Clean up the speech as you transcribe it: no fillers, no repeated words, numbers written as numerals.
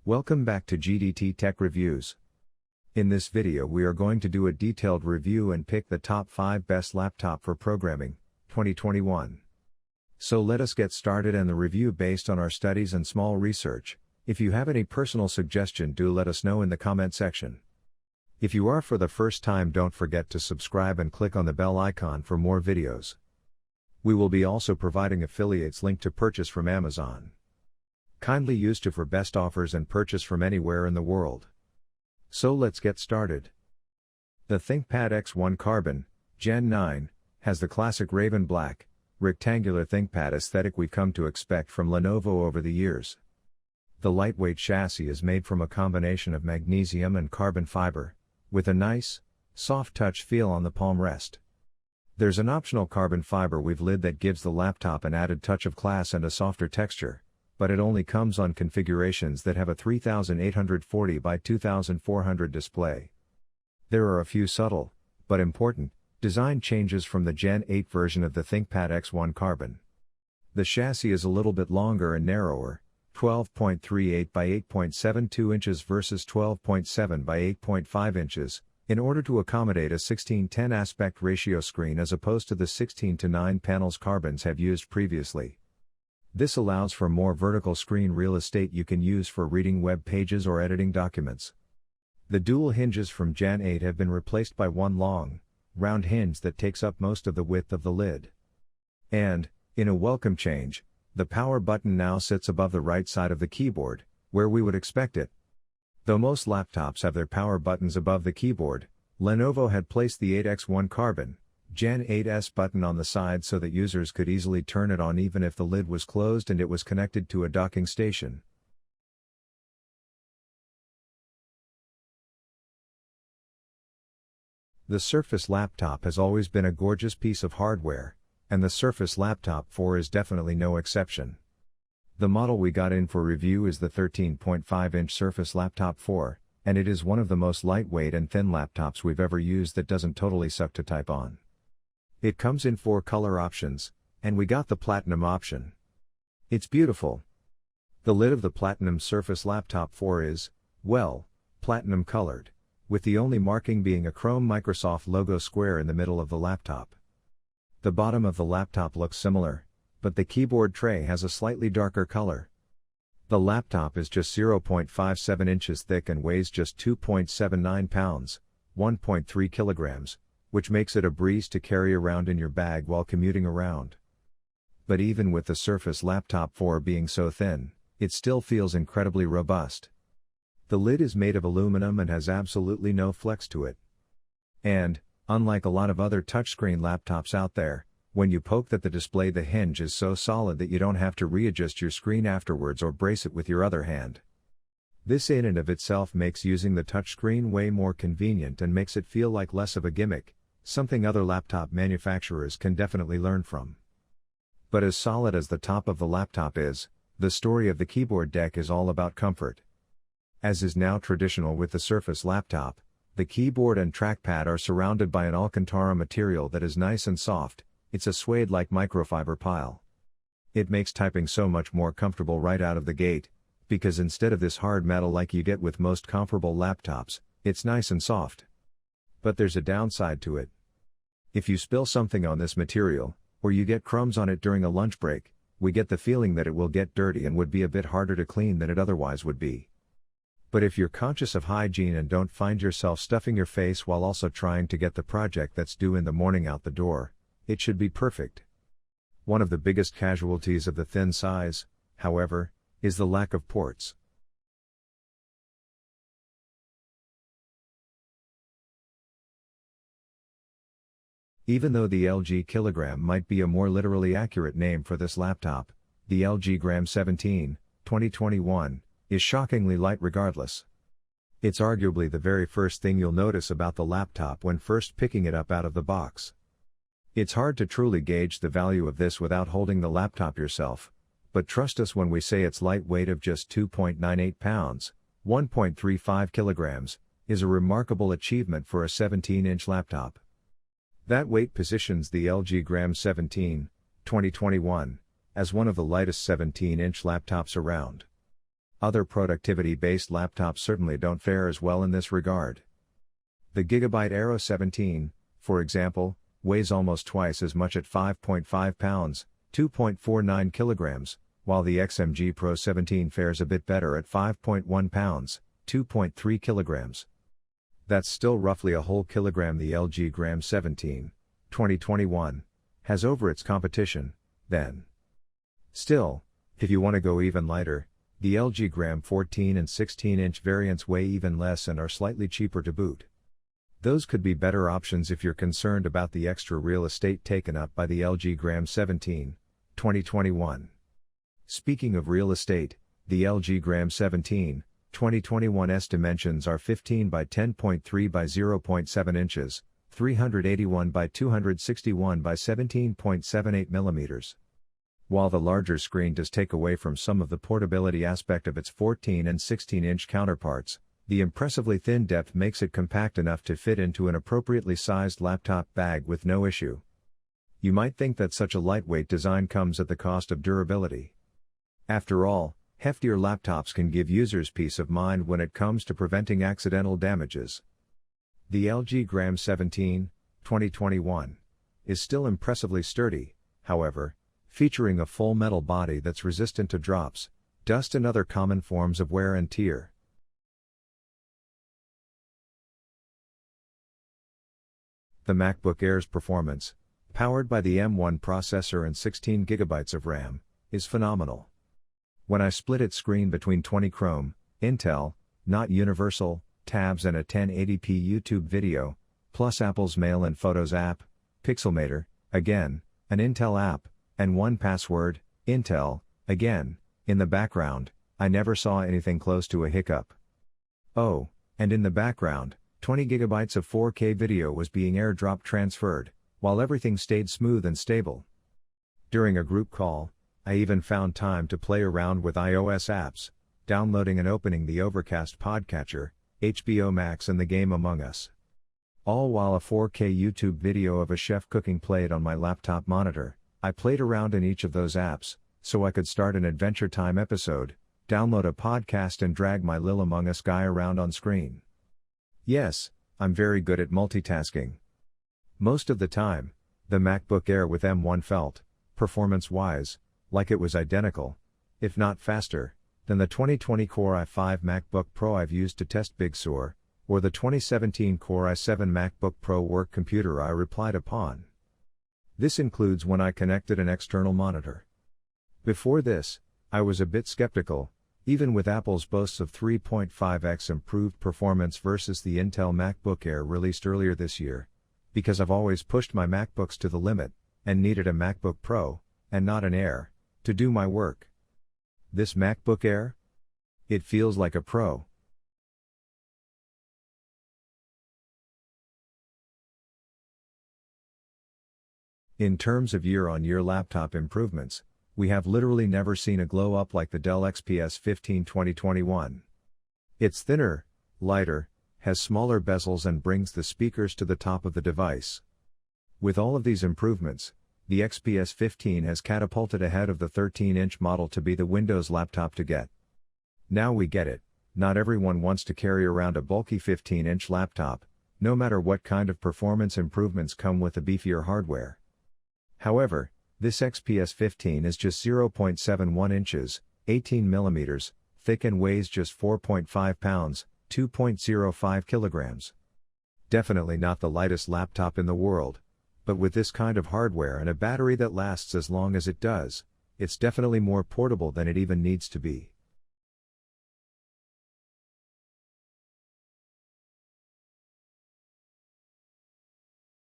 Welcome back to GDT Tech Reviews. In this video we are going to do a detailed review and pick the top 5 best laptop for programming, 2021. So let us get started and the review based on our studies and small research. If you have any personal suggestion, do let us know in the comment section. If you are for the first time, don't forget to subscribe and click on the bell icon for more videos. We will be also providing affiliates link to purchase from Amazon. Kindly use to for best offers and purchase from anywhere in the world. So let's get started. The ThinkPad X1 Carbon, Gen 9, has the classic raven black, rectangular ThinkPad aesthetic we've come to expect from Lenovo over the years. The lightweight chassis is made from a combination of magnesium and carbon fiber, with a nice, soft touch feel on the palm rest. There's an optional carbon fiber weave lid that gives the laptop an added touch of class and a softer texture, but it only comes on configurations that have a 3840 by 2400 display. There are a few subtle, but important, design changes from the Gen 8 version of the ThinkPad X1 Carbon. The chassis is a little bit longer and narrower, 12.38 by 8.72 inches versus 12.7 by 8.5 inches, in order to accommodate a 16:10 aspect ratio screen as opposed to the 16:9 panels Carbons have used previously. This allows for more vertical screen real estate you can use for reading web pages or editing documents. The dual hinges from Gen 8 have been replaced by one long, round hinge that takes up most of the width of the lid. And, in a welcome change, the power button now sits above the right side of the keyboard, where we would expect it. Though most laptops have their power buttons above the keyboard, Lenovo had placed the 8X1 Carbon, Gen 8's button on the side so that users could easily turn it on even if the lid was closed and it was connected to a docking station. The Surface Laptop has always been a gorgeous piece of hardware, and the Surface Laptop 4 is definitely no exception. The model we got in for review is the 13.5-inch Surface Laptop 4, and it is one of the most lightweight and thin laptops we've ever used that doesn't totally suck to type on. It comes in 4 color options, and we got the Platinum option. It's beautiful. The lid of the Platinum Surface Laptop 4 is, well, platinum colored, with the only marking being a chrome Microsoft logo square in the middle of the laptop. The bottom of the laptop looks similar, but the keyboard tray has a slightly darker color. The laptop is just 0.57 inches thick and weighs just 2.79 pounds, 1.3 kilograms, which makes it a breeze to carry around in your bag while commuting around. But even with the Surface Laptop 4 being so thin, it still feels incredibly robust. The lid is made of aluminum and has absolutely no flex to it. And, unlike a lot of other touchscreen laptops out there, when you poke the display, the hinge is so solid that you don't have to readjust your screen afterwards or brace it with your other hand. This in and of itself makes using the touchscreen way more convenient and makes it feel like less of a gimmick, something other laptop manufacturers can definitely learn from. But as solid as the top of the laptop is, the story of the keyboard deck is all about comfort. As is now traditional with the Surface Laptop, the keyboard and trackpad are surrounded by an Alcantara material that is nice and soft. It's a suede-like microfiber pile. It makes typing so much more comfortable right out of the gate, because instead of this hard metal like you get with most comparable laptops, it's nice and soft. But there's a downside to it. If you spill something on this material, or you get crumbs on it during a lunch break, we get the feeling that it will get dirty and would be a bit harder to clean than it otherwise would be. But if you're conscious of hygiene and don't find yourself stuffing your face while also trying to get the project that's due in the morning out the door, it should be perfect. One of the biggest casualties of the thin size, however, is the lack of ports. Even though the LG Kilogram might be a more literally accurate name for this laptop, the LG Gram 17, 2021, is shockingly light regardless. It's arguably the very first thing you'll notice about the laptop when first picking it up out of the box. It's hard to truly gauge the value of this without holding the laptop yourself, but trust us when we say its light weight of just 2.98 pounds, 1.35 kilograms, is a remarkable achievement for a 17-inch laptop. That weight positions the LG Gram 17, 2021, as one of the lightest 17-inch laptops around. Other productivity-based laptops certainly don't fare as well in this regard. The Gigabyte Aero 17, for example, weighs almost twice as much at 5.5 pounds, 2.49 kilograms, while the XMG Pro 17 fares a bit better at 5.1 pounds, 2.3 kilograms. That's still roughly a whole kilogram. The LG Gram 17, 2021, has over its competition, then. Still, if you want to go even lighter, the LG Gram 14 and 16-inch variants weigh even less and are slightly cheaper to boot. Those could be better options if you're concerned about the extra real estate taken up by the LG Gram 17, 2021. Speaking of real estate, the LG Gram 17, 2021's dimensions are 15 by 10.3 by 0.7 inches, 381 by 261 by 17.78 millimeters. While the larger screen does take away from some of the portability aspect of its 14 and 16-inch counterparts, the impressively thin depth makes it compact enough to fit into an appropriately sized laptop bag with no issue. You might think that such a lightweight design comes at the cost of durability. After all, heftier laptops can give users peace of mind when it comes to preventing accidental damages. The LG Gram 17, 2021, is still impressively sturdy, however, featuring a full metal body that's resistant to drops, dust and other common forms of wear and tear. The MacBook Air's performance, powered by the M1 processor and 16 GB of RAM, is phenomenal. When I split its screen between 20 Chrome, Intel, not Universal, tabs and a 1080p YouTube video, plus Apple's Mail and Photos app, Pixelmator, again, an Intel app, and 1Password, Intel, again, in the background, I never saw anything close to a hiccup. Oh, and in the background, 20 gigabytes of 4K video was being airdrop transferred, while everything stayed smooth and stable. During a group call, I even found time to play around with iOS apps, downloading and opening the Overcast podcatcher, HBO Max and the game Among Us. All while a 4K YouTube video of a chef cooking played on my laptop monitor. I played around in each of those apps, so I could start an Adventure Time episode, download a podcast and drag my lil Among Us guy around on screen. Yes, I'm very good at multitasking. Most of the time, the MacBook Air with M1 felt, performance-wise, like it was identical, if not faster, than the 2020 Core i5 MacBook Pro I've used to test Big Sur, or the 2017 Core i7 MacBook Pro work computer I replied upon. This includes when I connected an external monitor. Before this, I was a bit skeptical, even with Apple's boasts of 3.5x improved performance versus the Intel MacBook Air released earlier this year, because I've always pushed my MacBooks to the limit, and needed a MacBook Pro, and not an Air, to do my work. This MacBook Air? It feels like a Pro. In terms of year-on-year laptop improvements, we have literally never seen a glow-up like the Dell XPS 15 2021. It's thinner, lighter, has smaller bezels and brings the speakers to the top of the device. With all of these improvements, the XPS 15 has catapulted ahead of the 13-inch model to be the Windows laptop to get. Now we get it, not everyone wants to carry around a bulky 15-inch laptop, no matter what kind of performance improvements come with the beefier hardware. However, this XPS 15 is just 0.71 inches, 18 millimeters, thick and weighs just 4.5 pounds, 2.05 kilograms. Definitely not the lightest laptop in the world, but with this kind of hardware and a battery that lasts as long as it does, it's definitely more portable than it even needs to be.